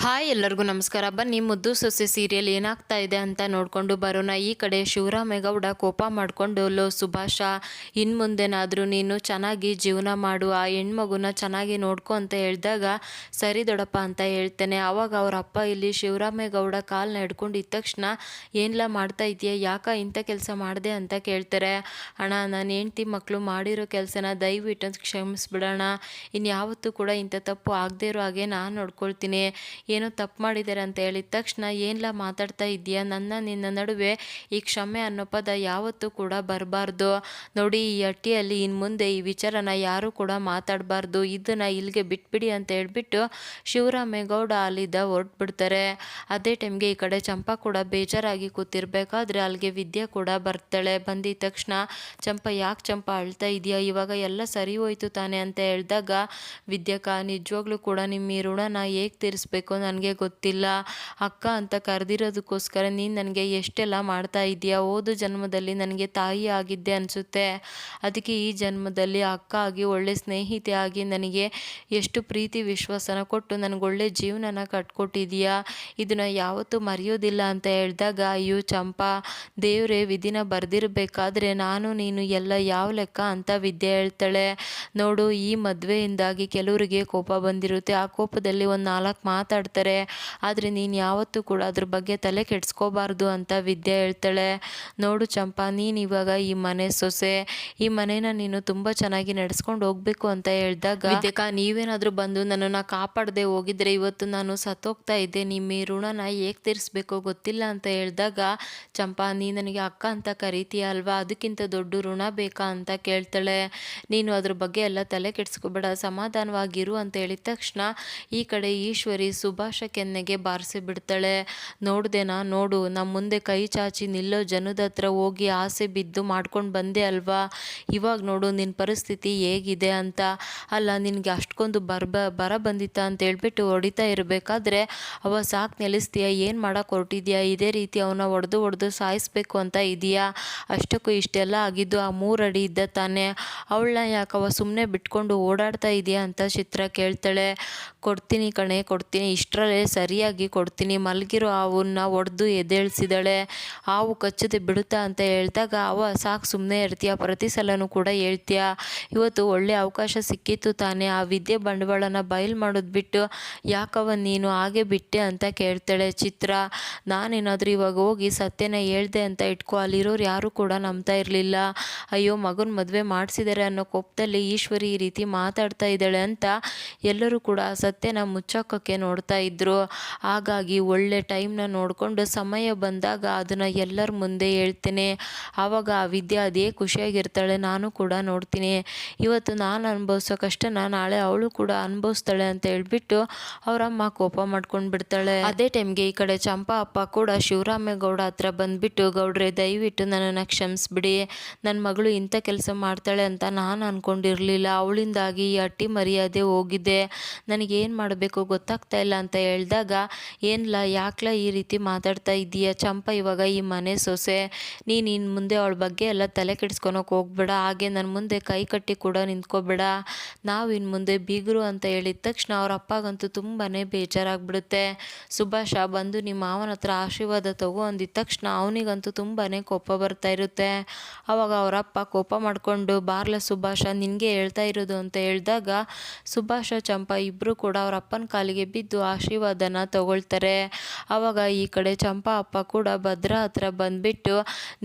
Hi ಎಲ್ಲರಿಗೂ ನಮಸ್ಕಾರ. ಬನ್ನಿ ಮುದ್ದು ಸೊಸೆ ಸೀರಿಯಲ್ ಏನಾಗ್ತಾ ಇದೆ ಅಂತ ನೋಡಿಕೊಂಡು ಬರೋಣ. ಈ ಕಡೆ ಶಿವರಾಮೇಗೌಡ ಕೋಪ ಮಾಡಿಕೊಂಡು, ಲೋ ಸುಭಾಷ, ಇನ್ನು ಮುಂದೆನಾದರೂ ನೀನು ಚೆನ್ನಾಗಿ ಜೀವನ ಮಾಡು, ಆ ಹೆಣ್ಮಗುನ ಚೆನ್ನಾಗಿ ನೋಡ್ಕೊ ಅಂತ ಹೇಳಿದಾಗ ಸರಿ ದೊಡಪ್ಪ ಅಂತ ಹೇಳ್ತೇನೆ. ಆವಾಗ ಅವ್ರ ಅಪ್ಪ ಇಲ್ಲಿ ಶಿವರಾಮೇಗೌಡ ಕಾಲನ್ನ ಹಿಡ್ಕೊಂಡು ಇದ್ದ ತಕ್ಷಣ ಏನೆಲ್ಲ ಮಾಡ್ತಾ ಇದೆಯಾ, ಯಾಕ ಇಂಥ ಕೆಲಸ ಮಾಡಿದೆ ಅಂತ ಕೇಳ್ತಾರೆ. ಅಣ್ಣ, ನಾನು ಹೆಂಡ್ತಿ ಮಕ್ಕಳು ಮಾಡಿರೋ ಕೆಲಸನ ದಯವಿಟ್ಟು ಕ್ಷಮಿಸ್ಬಿಡೋಣ, ಇನ್ಯಾವತ್ತೂ ಕೂಡ ಇಂಥ ತಪ್ಪು ಆಗದೇ ಇರೋ ಹಾಗೆ ನಾನು ನೋಡ್ಕೊಳ್ತೀನಿ. ಏನೋ ತಪ್ಪು ಮಾಡಿದ್ದಾರೆ ಅಂತ ಹೇಳಿದ ತಕ್ಷಣ ಏನೆಲ್ಲ ಮಾತಾಡ್ತಾ ಇದೆಯಾ, ನಿನ್ನ ನಡುವೆ ಈ ಕ್ಷಮೆ ಅನ್ನೋ ಪದ ಯಾವತ್ತೂ ಕೂಡ ಬರಬಾರ್ದು. ನೋಡಿ, ಈ ಹಟ್ಟಿಯಲ್ಲಿ ಇನ್ನು ಮುಂದೆ ಈ ವಿಚಾರನ ಯಾರೂ ಕೂಡ ಮಾತಾಡಬಾರ್ದು, ಇದನ್ನು ಇಲ್ಲಿಗೆ ಬಿಟ್ಬಿಡಿ ಅಂತ ಹೇಳ್ಬಿಟ್ಟು ಶಿವರಾಮೇಗೌಡ ಅಲ್ಲಿದ್ದ ಹೊರಟ್ಬಿಡ್ತಾರೆ. ಅದೇ ಟೈಮ್ಗೆ ಈ ಕಡೆ ಚಂಪಾ ಕೂಡ ಬೇಜಾರಾಗಿ ಕೂತಿರ್ಬೇಕಾದ್ರೆ ಅಲ್ಲಿಗೆ ವಿದ್ಯಾ ಕೂಡ ಬರ್ತಾಳೆ. ಬಂದಿದ ತಕ್ಷಣ ಚಂಪಾ, ಯಾಕೆ ಚಂಪಾ ಅಳ್ತಾ ಇದೆಯಾ, ಇವಾಗ ಎಲ್ಲ ಸರಿ ಹೋಯ್ತು ತಾನೆ ಅಂತ ಹೇಳಿದಾಗ, ವಿದ್ಯಾಕ, ನಿಜವಾಗ್ಲೂ ಕೂಡ ನಿಮ್ಮ ಈ ಋಣನ ಹೇಗೆ ತೀರಿಸ್ಬೇಕು ನನಗೆ ಗೊತ್ತಿಲ್ಲ. ಅಕ್ಕ ಅಂತ ಕರೆದಿರೋದಕ್ಕೋಸ್ಕರ ನೀನು ನನಗೆ ಎಷ್ಟೆಲ್ಲ ಮಾಡ್ತಾ ಇದೆಯಾ. ಹೋದ ಜನ್ಮದಲ್ಲಿ ನನಗೆ ತಾಯಿ ಆಗಿದ್ದೆ ಅನಿಸುತ್ತೆ, ಅದಕ್ಕೆ ಈ ಜನ್ಮದಲ್ಲಿ ಅಕ್ಕ ಆಗಿ ಒಳ್ಳೆ ಸ್ನೇಹಿತೆ ಆಗಿ ನನಗೆ ಎಷ್ಟು ಪ್ರೀತಿ ವಿಶ್ವಾಸನ ಕೊಟ್ಟು ನನಗೊಳ್ಳೆ ಜೀವನನ ಕಟ್ಕೊಟ್ಟಿದೀಯಾ, ಇದನ್ನು ಯಾವತ್ತೂ ಮರೆಯೋದಿಲ್ಲ ಅಂತ ಹೇಳಿದಾಗ, ಅಯ್ಯೋ ಚಂಪಾ, ದೇವರೇ ವಿಧಿನ ಬರೆದಿರಬೇಕಾದ್ರೆ ನಾನು ನೀನು ಎಲ್ಲ ಯಾವ ಲೆಕ್ಕ ಅಂತ ವಿದ್ಯೆ ಹೇಳ್ತಾಳೆ. ನೋಡು, ಈ ಮದುವೆಯಿಂದಾಗಿ ಕೆಲವರಿಗೆ ಕೋಪ ಬಂದಿರುತ್ತೆ, ಆ ಕೋಪದಲ್ಲಿ ಒಂದು 4 ಮಾತಾಡ್ತಾರೆ, ಆದರೆ ನೀನು ಯಾವತ್ತೂ ಕೂಡ ಅದ್ರ ಬಗ್ಗೆ ತಲೆ ಕೆಡಿಸ್ಕೋಬಾರ್ದು ಅಂತ ವಿದ್ಯೆ ಹೇಳ್ತಾಳೆ. ನೋಡು ಚಂಪಾ, ನೀನು ಇವಾಗ ಈ ಮನೆ ಸೊಸೆ, ಈ ಮನೇನ ನೀನು ತುಂಬ ಚೆನ್ನಾಗಿ ನಡೆಸ್ಕೊಂಡು ಹೋಗ್ಬೇಕು ಅಂತ ಹೇಳಿದಾಗ, ವಿದ್ಯಕ, ನೀವೇನಾದರೂ ಬಂದು ನನ್ನನ್ನು ಕಾಪಾಡದೆ ಹೋಗಿದ್ರೆ ಇವತ್ತು ನಾನು ಸತ್ತೋಗ್ತಾ ಇದ್ದೆ, ನಿಮ್ಮ ಈ ಋಣನ ಹೇಗೆ ತೀರಿಸ್ಬೇಕೋ ಗೊತ್ತಿಲ್ಲ ಅಂತ ಹೇಳಿದಾಗ, ಚಂಪಾ, ನೀ ನನಗೆ ಅಕ್ಕ ಅಂತ ಕರೀತೀಯ ಅಲ್ವಾ, ಅದಕ್ಕಿಂತ ದೊಡ್ಡ ಋಣ ಬೇಕಾ ಅಂತ ಕೇಳ್ತಾಳೆ. ನೀನು ಅದ್ರ ಬಗ್ಗೆ ಎಲ್ಲ ತಲೆ ಕೆಡಿಸ್ಕೋಬೇಡ, ಸಮಾಧಾನವಾಗಿರು ಅಂತ ಹೇಳಿದ ತಕ್ಷಣ ಈ ಕಡೆ ಈಶ್ವರಿ ಸುಭಾಷ ಕೆನ್ನೆಗೆ ಬಾರಿಸಿ ಬಿಡ್ತಾಳೆ. ನೋಡ್ದೇನಾ, ನೋಡು, ನಮ್ಮ ಮುಂದೆ ಕೈ ಚಾಚಿ ನಿಲ್ಲೋ ಜನದ ಹತ್ರ ಹೋಗಿ ಆಸೆ ಬಿದ್ದು ಮಾಡ್ಕೊಂಡು ಬಂದೆ ಅಲ್ವಾ, ಇವಾಗ ನೋಡು ನಿನ್ನ ಪರಿಸ್ಥಿತಿ ಹೇಗಿದೆ ಅಂತ. ಅಲ್ಲ, ನಿನಗೆ ಅಷ್ಟೊಂದು ಬರ ಬಂದಿತ್ತ ಅಂತ ಹೇಳ್ಬಿಟ್ಟು ಹೊಡಿತಾ ಇರಬೇಕಾದ್ರೆ ಅವ ಸಾಕು ನಿಲ್ಲಿಸ್ತೀಯ, ಏನು ಮಾಡೋಕೆ ಹೊರಟಿದ್ಯಾ, ಇದೇ ರೀತಿ ಅವನ ಹೊಡೆದು ಸಾಯಿಸ್ಬೇಕು ಅಂತ ಇದೆಯಾ, ಅಷ್ಟಕ್ಕೂ ಇಷ್ಟೆಲ್ಲ ಆಗಿದ್ದು ಆ 3 ಅಡಿ ಇದ್ದ ತಾನೆ, ಅವಳನ್ನ ಯಾಕವ ಸುಮ್ಮನೆ ಬಿಟ್ಕೊಂಡು ಓಡಾಡ್ತಾ ಇದೆಯಾ ಅಂತ ಚಿತ್ರ ಕೇಳ್ತಾಳೆ. ಕೊಡ್ತೀನಿ ಕಣೆ, ಕೊಡ್ತೀನಿ, ಇಷ್ಟರಲ್ಲೇ ಸರಿಯಾಗಿ ಕೊಡ್ತೀನಿ, ಮಲಗಿರೋ ಹಾವನ್ನ ಹೊಡೆದು ಎದ್ದೇಳಿಸಿದಾಳೆ, ಹಾವು ಕಚ್ಚದೆ ಬಿಡುತ್ತಾ ಅಂತ ಹೇಳಿದಾಗ, ಅವ ಸಾಕು ಸುಮ್ಮನೆ ಇರ್ತೀಯ, ಪ್ರತಿ ಸಲನೂ ಕೂಡ ಹೇಳ್ತೀಯ, ಇವತ್ತು ಒಳ್ಳೆ ಅವಕಾಶ ಸಿಕ್ಕಿತ್ತು ತಾನೆ, ಆ ವಿದ್ಯೆ ಬಂಡವಾಳನ ಬಯಲು ಮಾಡೋದು ಬಿಟ್ಟು ಯಾಕವ ನೀನು ಹಾಗೆ ಬಿಟ್ಟೆ ಅಂತ ಕೇಳ್ತಾಳೆ ಚಿತ್ರ. ನಾನೇನಾದರೂ ಇವಾಗ ಹೋಗಿ ಸತ್ಯನ ಹೇಳ್ದೆ ಅಂತ ಇಟ್ಕೊ, ಅಲ್ಲಿರೋರು ಯಾರೂ ಕೂಡ ನಂಬ್ತಾ ಇರಲಿಲ್ಲ, ಅಯ್ಯೋ ಮಗನ ಮದುವೆ ಮಾಡಿಸಿದ್ದಾರೆ ಅನ್ನೋ ಕೋಪದಲ್ಲಿ ಈಶ್ವರಿ ಈ ರೀತಿ ಮಾತಾಡ್ತಾ ಇದ್ದಾಳೆ ಅಂತ ಎಲ್ಲರೂ ಕೂಡ ಸತ್ಯನ ಮುಚ್ಚಾಕೋಕ್ಕೆ ನೋಡ್ತಾ ಇದ್ರು. ಹಾಗಾಗಿ ಒಳ್ಳೆ ಟೈಮ್ನ ನೋಡಿಕೊಂಡು ಸಮಯ ಬಂದಾಗ ಅದನ್ನು ಎಲ್ಲರ ಮುಂದೆ ಹೇಳ್ತೇನೆ, ಆವಾಗ ಆ ವಿದ್ಯೆ ಅದೇ ಖುಷಿಯಾಗಿರ್ತಾಳೆ, ನಾನು ಕೂಡ ನೋಡ್ತೀನಿ, ಇವತ್ತು ನಾನು ಅನುಭವಿಸೋ ಕಷ್ಟನ ನಾಳೆ ಅವಳು ಕೂಡ ಅನುಭವಿಸ್ತಾಳೆ ಅಂತ ಹೇಳ್ಬಿಟ್ಟು ಅವರಮ್ಮ ಕೋಪ ಮಾಡ್ಕೊಂಡು ಬಿಡ್ತಾಳೆ. ಅದೇ ಟೈಮ್ಗೆ ಈ ಕಡೆ ಚಂಪಾ ಅಪ್ಪ ಕೂಡ ಶಿವರಾಮೇಗೌಡ ಹತ್ರ ಬಂದ್ಬಿಟ್ಟು, ಗೌಡ್ರೆ ದಯವಿಟ್ಟು ನನ್ನನ್ನು ಕ್ಷಮಿಸ್ಬಿಡಿ, ನನ್ನ ಮಗಳು ಇಂಥ ಕೆಲಸ ಮಾಡ್ತಾಳೆ ಅಂತ ನಾನು ಅಂದ್ಕೊಂಡಿರಲಿಲ್ಲ, ಅವಳಿಂದಾಗಿ ಈ ಹಟ್ಟಿ ಮರ್ಯಾದೆ ಹೋಗಿದೆ, ನನಗೇನು ಮಾಡಬೇಕು ಗೊತ್ತಾಗ್ತಾ ಇಲ್ಲ ಅಂತ ಹೇಳಿದಾಗ, ಏನಿಲ್ಲ, ಯಾಕ್ಲ ಈ ರೀತಿ ಮಾತಾಡ್ತಾ ಇದ್ದೀಯ ಚಂಪಾ, ಇವಾಗ ಈ ಮನೆ ಸೊಸೆ, ನೀನು ಇನ್ನು ಮುಂದೆ ಅವಳ ಬಗ್ಗೆ ಎಲ್ಲ ತಲೆ ಕೆಡಿಸ್ಕೊಳಕ್ಕೆ ಹೋಗ್ಬೇಡ, ಹಾಗೆ ನನ್ನ ಮುಂದೆ ಕೈ ಕಟ್ಟಿ ಕೂಡ ನಿಂತ್ಕೋಬೇಡ, ನಾವು ಇನ್ನು ಮುಂದೆ ಬೀಗರು ಅಂತ ಹೇಳಿದ ತಕ್ಷಣ ಅವ್ರ ಅಪ್ಪಗಂತೂ ತುಂಬಾ ಬೇಜಾರಾಗ್ಬಿಡುತ್ತೆ. ಸುಭಾಷ ಬಂದು ನಿಮ್ಮ ಮಾವನ ಹತ್ರ ಆಶೀರ್ವಾದ ತಗೋ ಅಂದಿದ ತಕ್ಷಣ ಅವನಿಗಂತೂ ತುಂಬಾ ಕೋಪ ಬರ್ತಾ ಇರುತ್ತೆ. ಅವಾಗ ಅವರಪ್ಪ ಕೋಪ ಮಾಡಿಕೊಂಡು, ಬಾರ್ಲ ಸುಭಾಷ, ನಿನಗೆ ಹೇಳ್ತಾ ಇರೋದು ಅಂತ ಹೇಳಿದಾಗ, ಸುಭಾಷ ಚಂಪಾ ಇಬ್ಬರು ಕೂಡ ಅವ್ರ ಅಪ್ಪನ ಕಾಲಿಗೆ ಬಿದ್ದು ಆಶೀರ್ವಾದನ ತಗೊಳ್ತಾರೆ. ಆವಾಗ ಈ ಕಡೆ ಚಂಪಾ ಅಪ್ಪ ಕೂಡ ಭದ್ರಾ ಹತ್ರ ಬಂದುಬಿಟ್ಟು,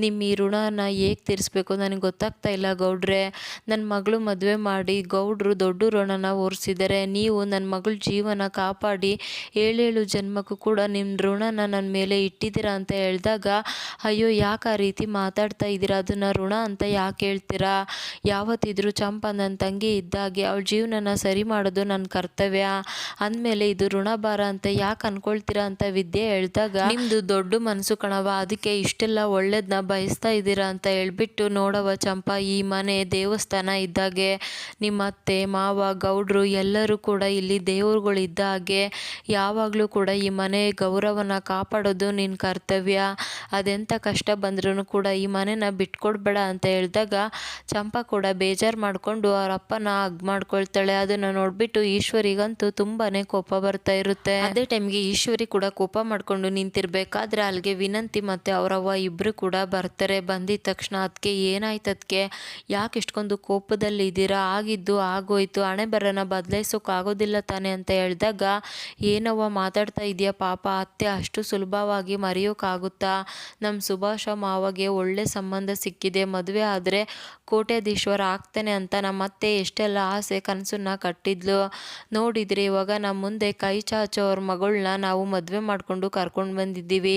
ನಿಮ್ಮ ಈ ಋಣನ ಹೇಗೆ ತೀರಿಸ್ಬೇಕು ನನಗೆ ಗೊತ್ತಾಗ್ತಾ ಇಲ್ಲ ಗೌಡ್ರೆ, ನನ್ನ ಮಗಳು ಮದುವೆ ಮಾಡಿ ಗೌಡ್ರು ದೊಡ್ಡ ಋಣನ ಹೊರಿಸಿದ್ದಾರೆ, ನೀವು ನನ್ನ ಮಗಳ ಜೀವನ ಕಾಪಾಡಿ 7 ಜನ್ಮಕ್ಕೂ ಕೂಡ ನಿಮ್ಮ ಋಣನ ನನ್ನ ಮೇಲೆ ಇಟ್ಟಿದ್ದೀರಾ ಅಂತ ಹೇಳಿದಾಗ, ಅಯ್ಯೋ ಯಾಕೆ ಆ ರೀತಿ ಮಾತಾಡ್ತಾ ಇದ್ದೀರಾ, ಅದನ್ನು ಋಣ ಅಂತ ಯಾಕೆ ಹೇಳ್ತೀರಾ, ಯಾವತ್ತಿದ್ರೂ ಚಂಪಾ ನನ್ನ ತಂಗಿ ಇದ್ದಾಗೆ, ಅವಳ ಜೀವನನ ಸರಿ ಮಾಡೋದು ನನ್ನ ಕರ್ತವ್ಯ, ಅಂದಮೇಲೆ ಇದು ಋಣಭಾರ ಅಂತ ಯಾಕೆ ಅನ್ಕೊಳ್ತೀರಾ ಅಂತ ವಿದ್ಯೆ ಹೇಳಿದಾಗ, ನಿಮ್ಮದು ದೊಡ್ಡ ಮನಸ್ಸು ಕಣವ, ಅದಕ್ಕೆ ಇಷ್ಟೆಲ್ಲ ಒಳ್ಳೇದನ್ನ ಬಯಸ್ತಾ ಇದ್ದೀರಾ ಅಂತ ಹೇಳ್ಬಿಟ್ಟು, ನೋಡವ ಚಂಪಾ, ಈ ಮನೆ ದೇವಸ್ಥಾನ ಇದ್ದಾಗೆ, ನಿಮ್ಮ ಅತ್ತೆ ಮಾವ ಗೌಡ್ರು ಎಲ್ಲರೂ ಕೂಡ ಇಲ್ಲಿ ದೇವರುಗಳು ಇದ್ದ ಹಾಗೆ, ಯಾವಾಗಲೂ ಕೂಡ ಈ ಮನೆ ಗೌರವನ ಕಾಪಾಡೋದು ನಿನ್ನ ಕರ್ತವ್ಯ, ಅದೆಂಥ ಕಷ್ಟ ಬಂದ್ರೂ ಕೂಡ ಈ ಮನೆನ ಬಿಟ್ಕೊಡ್ಬೇಡ ಅಂತ ಹೇಳಿದಾಗ ಚಂಪಾ ಕೂಡ ಬೇಜಾರು ಮಾಡಿಕೊಂಡು ಅವ್ರ ಅಪ್ಪನ ಹಗ್ ಮಾಡ್ಕೊಳ್ತಾಳೆ. ಅದನ್ನು ನೋಡ್ಬಿಟ್ಟು ಈಶ್ವರಿಗಂತೂ ತುಂಬಾ ಕೋಪ ಬರ್ತಾ ಇರುತ್ತೆ. ಅದೇ ಟೈಮ್ಗೆ ಈಶ್ವರಿ ಕೂಡ ಕೋಪ ಮಾಡ್ಕೊಂಡು ನಿಂತಿರ್ಬೇಕಾದ್ರೆ ಅಲ್ಲಿಗೆ ವಿನಂತಿ ಮತ್ತು ಅವರವ್ವ ಇಬ್ಬರು ಕೂಡ ಬರ್ತಾರೆ. ಬಂದಿದ ತಕ್ಷಣ ಅದಕ್ಕೆ ಏನಾಯ್ತು, ಅದಕ್ಕೆ ಯಾಕೆ ಇಷ್ಟೊಂದು ಕೋಪದಲ್ಲಿ ಇದ್ದೀರಾ, ಆಗಿದ್ದು ಆಗೋಯ್ತು, ಹಣೆ ಬರನ ಬದಲಾಯಿಸೋಕ್ಕಾಗೋದಿಲ್ಲ ತಾನೆ ಅಂತ ಹೇಳಿದಾಗ ಏನವ್ವ ಮಾತಾಡ್ತಾ ಇದೆಯಾ, ಪಾಪ ಅತ್ತೆ ಅಷ್ಟು ಸುಲಭವಾಗಿ ಮರೆಯೋಕ್ಕಾಗುತ್ತಾ, ನಮ್ಮ ಸುಭಾಷ ಮಾವಗೆ ಒಳ್ಳೆ ಸಂಬಂಧ ಸಿಕ್ಕಿದೆ, ಮದುವೆ ಆದರೆ ಕೋಟ್ಯಾಧೀಶ್ವರ ಆಗ್ತಾನೆ ಅಂತ ನಮ್ಮ ಅತ್ತೆ ಎಷ್ಟೆಲ್ಲ ಆಸೆ ಕನಸನ್ನ ಕಟ್ಟಿದ್ಲು, ನೋಡಿದರೆ ಇವಾಗ ನಮ್ಮ ಮುಂದೆ ಕೈ ಚಾಚೋ ಅವ್ರ ಮಗಳನ್ನ ನಾವು ಮದುವೆ ಮಾಡಿಕೊಂಡು ಕರ್ಕೊಂಡು ಬಂದಿದ್ದೀವಿ,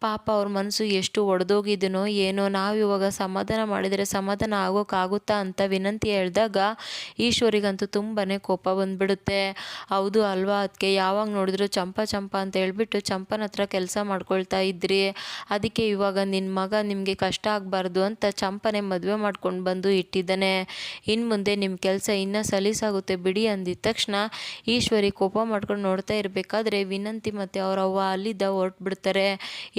ಪಾಪ ಅವ್ರ ಮನಸ್ಸು ಎಷ್ಟು ಒಡೆದೋಗಿದನೋ ಏನೋ, ನಾವು ಇವಾಗ ಸಮಾಧಾನ ಮಾಡಿದರೆ ಸಮಾಧಾನ ಆಗೋಕ್ಕಾಗುತ್ತಾ ಅಂತ ವಿನಂತಿ ಹೇಳಿದಾಗ ಈಶ್ವರಿಗಂತೂ ತುಂಬಾ ಕೋಪ ಬಂದ್ಬಿಡುತ್ತೆ. ಹೌದು ಅಲ್ವಾ, ಅದಕ್ಕೆ ಯಾವಾಗ ನೋಡಿದ್ರು ಚಂಪಾ ಚಂಪಾ ಅಂತ ಹೇಳ್ಬಿಟ್ಟು ಚಂಪನ ಹತ್ರ ಕೆಲಸ ಮಾಡ್ಕೊಳ್ತಾ ಇದ್ರಿ, ಅದಕ್ಕೆ ಇವಾಗ ನಿನ್ನ ಮಗ ನಿಮಗೆ ಕಷ್ಟ ಆಗಬಾರ್ದು ಅಂತ ಚಂಪನೆ ಮದುವೆ ಮಾಡ್ಕೊಂಡು ಬಂದು ಇಟ್ಟಿದ್ದಾನೆ, ಇನ್ನು ಮುಂದೆ ನಿಮ್ಮ ಕೆಲಸ ಇನ್ನೂ ಸಲೀಸಾಗುತ್ತೆ ಬಿಡಿ ಅಂದಿದ ತಕ್ಷಣ ಈಶ್ವರಿ ಕೋಪ ಮಾಡ್ಕೊಂಡು ನೋಡ್ತಾ ಇರಬೇಕಾದ್ರೆ ವಿನಂತಿ ಮತ್ತು ಅವರವ್ವ ಅಲ್ಲಿದ್ದ ಹೊರಟ್ಬಿಡ್ತಾರೆ.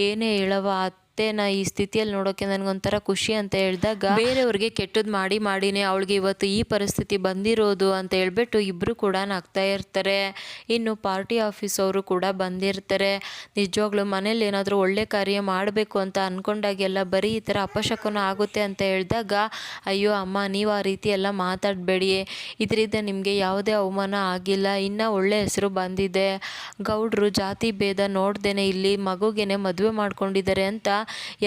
ಏನೇ ಹೇಳವ ಅತ್ತೆನ ಈ ಸ್ಥಿತಿಯಲ್ಲಿ ನೋಡೋಕೆ ನನಗೊಂಥರ ಖುಷಿ ಅಂತ ಹೇಳಿದಾಗ ಬೇರೆಯವ್ರಿಗೆ ಕೆಟ್ಟದ್ದು ಮಾಡಿನೇ ಅವಳಿಗೆ ಇವತ್ತು ಈ ಪರಿಸ್ಥಿತಿ ಬಂದಿರೋದು ಅಂತ ಹೇಳ್ಬಿಟ್ಟು ಇಬ್ಬರು ಕೂಡ ನಗ್ತಾ ಇರ್ತಾರೆ. ಇನ್ನು ಪಾರ್ಟಿ ಆಫೀಸ್ ಅವರು ಕೂಡ ಬಂದಿರ್ತಾರೆ. ನಿಜವಾಗ್ಲೂ ಮನೇಲಿ ಏನಾದರೂ ಒಳ್ಳೆ ಕಾರ್ಯ ಮಾಡಬೇಕು ಅಂತ ಅಂದ್ಕೊಂಡಾಗೆಲ್ಲ ಬರೀ ಈ ಥರ ಅಪಶಕುನ ಆಗುತ್ತೆ ಅಂತ ಹೇಳಿದಾಗ ಅಯ್ಯೋ ಅಮ್ಮ ನೀವು ಆ ರೀತಿ ಎಲ್ಲ ಮಾತಾಡಬೇಡಿ, ಇದರಿಂದ ನಿಮಗೆ ಯಾವುದೇ ಅವಮಾನ ಆಗಿಲ್ಲ, ಇನ್ನೂ ಒಳ್ಳೆ ಹೆಸರು ಬಂದಿದೆ, ಗೌಡ್ರು ಜಾತಿ ಭೇದ ನೋಡ್ದೇನೆ ಇಲ್ಲಿ ಮಗುಗೇನೆ ಮದುವೆ ಮಾಡ್ಕೊಂಡಿದ್ದಾರೆ ಅಂತ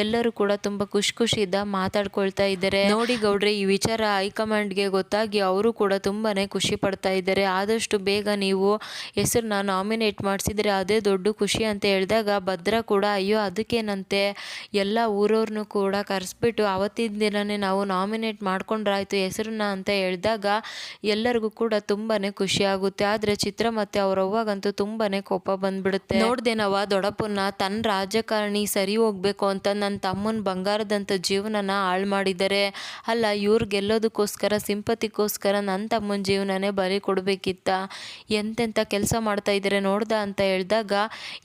ಎಲ್ಲರೂ ಕೂಡ ತುಂಬ ಖುಷಿಯಿಂದ ಮಾತಾಡ್ಕೊಳ್ತಾ ಇದ್ದಾರೆ. ನೋಡಿ ಗೌಡ್ರೆ, ಈ ವಿಚಾರ ಹೈಕಮಾಂಡ್ಗೆ ಗೊತ್ತಾಗಿ ಅವರು ಕೂಡ ತುಂಬಾನೇ ಖುಷಿ ಪಡ್ತಾ ಇದ್ದಾರೆ, ಆದಷ್ಟು ಬೇಗ ನೀವು ಹೆಸರನ್ನ ನಾಮಿನೇಟ್ ಮಾಡಿಸಿದ್ರೆ ಅದೇ ದೊಡ್ಡ ಖುಷಿ ಅಂತ ಹೇಳಿದಾಗ ಭದ್ರಾ ಕೂಡ ಅಯ್ಯೋ ಅದಕ್ಕೇನಂತೆ, ಎಲ್ಲ ಊರವ್ರನ್ನೂ ಕೂಡ ಕರೆಸ್ಬಿಟ್ಟು ಅವತ್ತಿನ ದಿನನೇ ನಾವು ನಾಮಿನೇಟ್ ಮಾಡ್ಕೊಂಡ್ರಾಯ್ತು ಹೆಸರನ್ನ ಅಂತ ಹೇಳಿದಾಗ ಎಲ್ಲರಿಗೂ ಕೂಡ ತುಂಬಾನೇ ಖುಷಿ ಆಗುತ್ತೆ. ಆದರೆ ಚಿತ್ರ ಮತ್ತೆ ಅವ್ರವ್ವಾಗಂತೂ ತುಂಬಾನೇ ಕೋಪ ಬಂದ್ಬಿಡುತ್ತೆ. ನೋಡ್ದೇನವ ದೊಡ್ಡಪ್ಪನ ತನ್ನ ರಾಜಕಾರಣಿ ಸರಿ ಹೋಗ್ಬೇಕು ಅಂತ ನನ್ನ ತಮ್ಮನ ಬಂಗಾರದಂಥ ಜೀವನನ ಹಾಳು ಮಾಡಿದ್ದಾರೆ, ಅಲ್ಲ ಇವ್ರು ಗೆಲ್ಲೋದಕ್ಕೋಸ್ಕರ ಸಿಂಪತಿಗೋಸ್ಕರ ನನ್ನ ತಮ್ಮನ ಜೀವನನೇ ಬಲಿ ಕೊಡಬೇಕಿತ್ತ, ಎಂತೆಂಥ ಕೆಲಸ ಮಾಡ್ತಾ ಇದ್ದಾರೆ ನೋಡ್ದ ಅಂತ ಹೇಳಿದಾಗ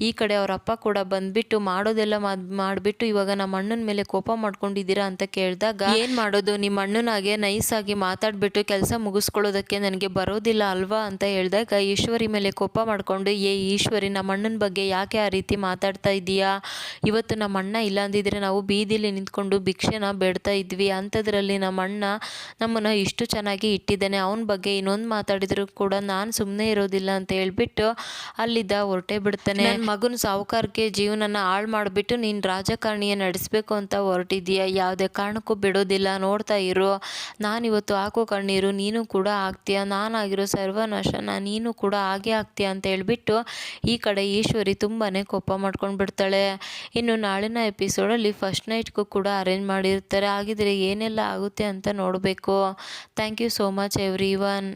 ಈ ಕಡೆ ಅವ್ರ ಅಪ್ಪ ಕೂಡ ಬಂದ್ಬಿಟ್ಟು ಮಾಡೋದೆಲ್ಲ ಮಾಡಿಬಿಟ್ಟು ಇವಾಗ ನಮ್ಮ ಅಣ್ಣನ ಮೇಲೆ ಕೋಪ ಮಾಡ್ಕೊಂಡಿದ್ದೀರಾ ಅಂತ ಕೇಳಿದಾಗ ಏನು ಮಾಡೋದು, ನಿಮ್ಮ ಅಣ್ಣನಾಗೆ ನೈಸಾಗಿ ಮಾತಾಡ್ಬಿಟ್ಟು ಕೆಲಸ ಮುಗಿಸ್ಕೊಳ್ಳೋದಕ್ಕೆ ನನಗೆ ಬರೋದಿಲ್ಲ ಅಲ್ವಾ ಅಂತ ಹೇಳಿದಾಗ ಈಶ್ವರಿ ಮೇಲೆ ಕೋಪ ಮಾಡಿಕೊಂಡು ಈಶ್ವರಿ ನಮ್ಮ ಅಣ್ಣನ ಬಗ್ಗೆ ಯಾಕೆ ಆ ರೀತಿ ಮಾತಾಡ್ತಾ ಇದೀಯಾ, ಇವತ್ತು ನಮ್ಮ ಅಣ್ಣ ಇಲ್ಲ ಅಂದಿದ್ರೆ ನಾವು ಬೀದಿಲಿ ನಿಂತ್ಕೊಂಡು ಭಿಕ್ಷೆನ ಬೇಡ್ತಾ ಇದ್ವಿ, ಅಂಥದ್ರಲ್ಲಿ ನಮ್ಮ ಅಣ್ಣ ನಮ್ಮನ್ನು ಇಷ್ಟು ಚೆನ್ನಾಗಿ ಇಟ್ಟಿದ್ದಾನೆ, ಅವನ ಬಗ್ಗೆ ಇನ್ನೊಂದು ಮಾತಾಡಿದ್ರು ಕೂಡ ನಾನು ಸುಮ್ಮನೆ ಇರೋದಿಲ್ಲ ಅಂತ ಹೇಳ್ಬಿಟ್ಟು ಅಲ್ಲಿದ್ದ ಹೊರಟೇ ಬಿಡ್ತಾನೆ. ನನ್ನ ಮಗನ ಸಾಹುಕಾರಕ್ಕೆ ಜೀವನನ ಹಾಳು ಮಾಡಿಬಿಟ್ಟು ನೀನು ರಾಜಕಾರಣಿಯ ನಡೆಸಬೇಕು ಅಂತ ಹೊರಟಿದ್ದೀಯ, ಯಾವುದೇ ಕಾರಣಕ್ಕೂ ಬಿಡೋದಿಲ್ಲ, ನೋಡ್ತಾ ಇರು, ನಾನಿವತ್ತು ಹಾಕೋ ಕಣ್ಣೀರು ನೀನು ಕೂಡ ಆಗ್ತೀಯ, ನಾನಾಗಿರೋ ಸರ್ವನಾಶನ ನೀನು ಕೂಡ ಹಾಗೆ ಆಗ್ತೀಯ ಅಂತ ಹೇಳ್ಬಿಟ್ಟು ಈ ಕಡೆ ಈಶ್ವರಿ ತುಂಬಾ ಕೋಪ ಮಾಡ್ಕೊಂಡು ಬಿಡ್ತಾಳೆ. ಇನ್ನು ನಾಳಿನ ಎಪಿಸೋಡಲ್ಲಿ ಫಸ್ಟ್ ನೈಟ್ಗೂ ಕೂಡ ಅರೇಂಜ್ ಮಾಡಿರ್ತಾರೆ, ಹಾಗಿದ್ರೆ ಏನೆಲ್ಲ ಆಗುತ್ತೆ ಅಂತ ನೋಡಬೇಕು. Thank you so much every one.